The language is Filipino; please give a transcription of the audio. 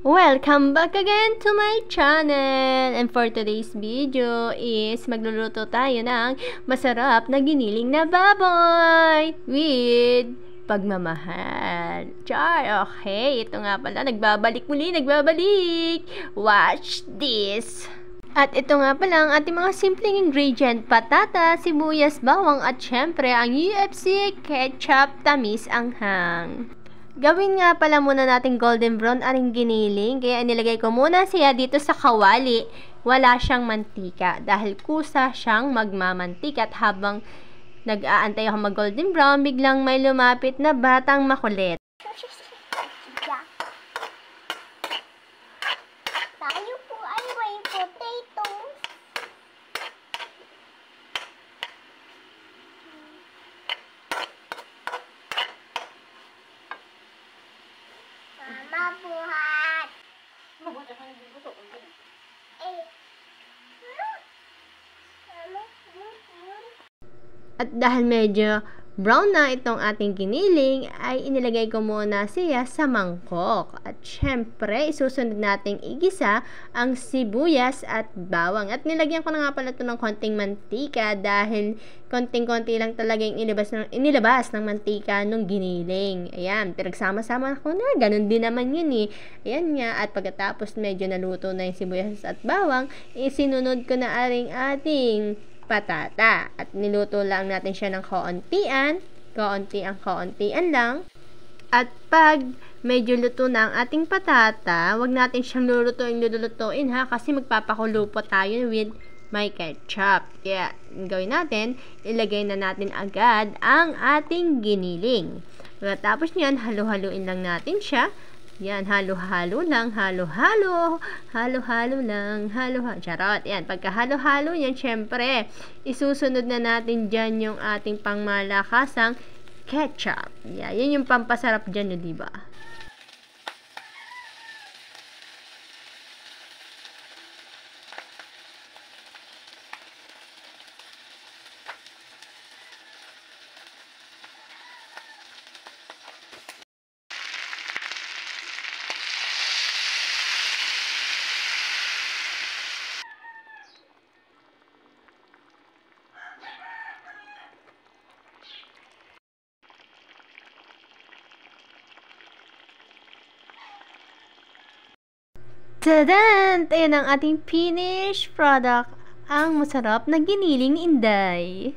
Welcome back again to my channel. And for today's video is magluluto tayo ng masarap na giniling na baboy with pagmamahal. Char, okay. Ito nga pala, nagbabalik. Watch this. At ito nga pala ang ating mga simpleng ingredient: patata, sibuyas, bawang, at syempre ang UFC ketchup tamis anghang. Gawin nga pala muna natin golden brown aring giniling, kaya inilagay ko muna siya dito sa kawali. Wala siyang mantika dahil kusa siyang magmamantika. At habang nag-aantay ako mag golden brown, biglang may lumapit na batang makulit. Tayo po ay may potatoes. Mama, buhat. Mabuti ka nagbubuto. At dahil medyo brown na itong ating giniling, ay inilagay ko muna siya sa mangkok. At syempre, isusunod nating igisa ang sibuyas at bawang. At nilagyan ko na nga pala ito ng konting mantika dahil konting-konti lang talaga yung inilabas ng mantika nung giniling. Ayan, pinagsama-sama ko na. Ganun din naman yun eh. Ayan nga, at pagkatapos medyo naluto na yung sibuyas at bawang, isinunod ko na ating patata. At niluto lang natin siya ng kauntian lang. At pag medyo luto na ang ating patata, wag natin siyang lulutuin ha, kasi magpapakulo po tayo with my ketchup. Kaya gawin natin, ilagay na natin agad ang ating giniling. Tapos niyan, halo-haluin lang natin siya. Yan, halo-halo lang, halo-halo lang, charot. Yan, pagka halo-halo yan, syempre, isusunod na natin dyan yung ating pangmalakasang ketchup. Yan yung pampasarap dyan, diba? Tadaan! Ayan ang ating finished product, ang masarap na giniling Inday.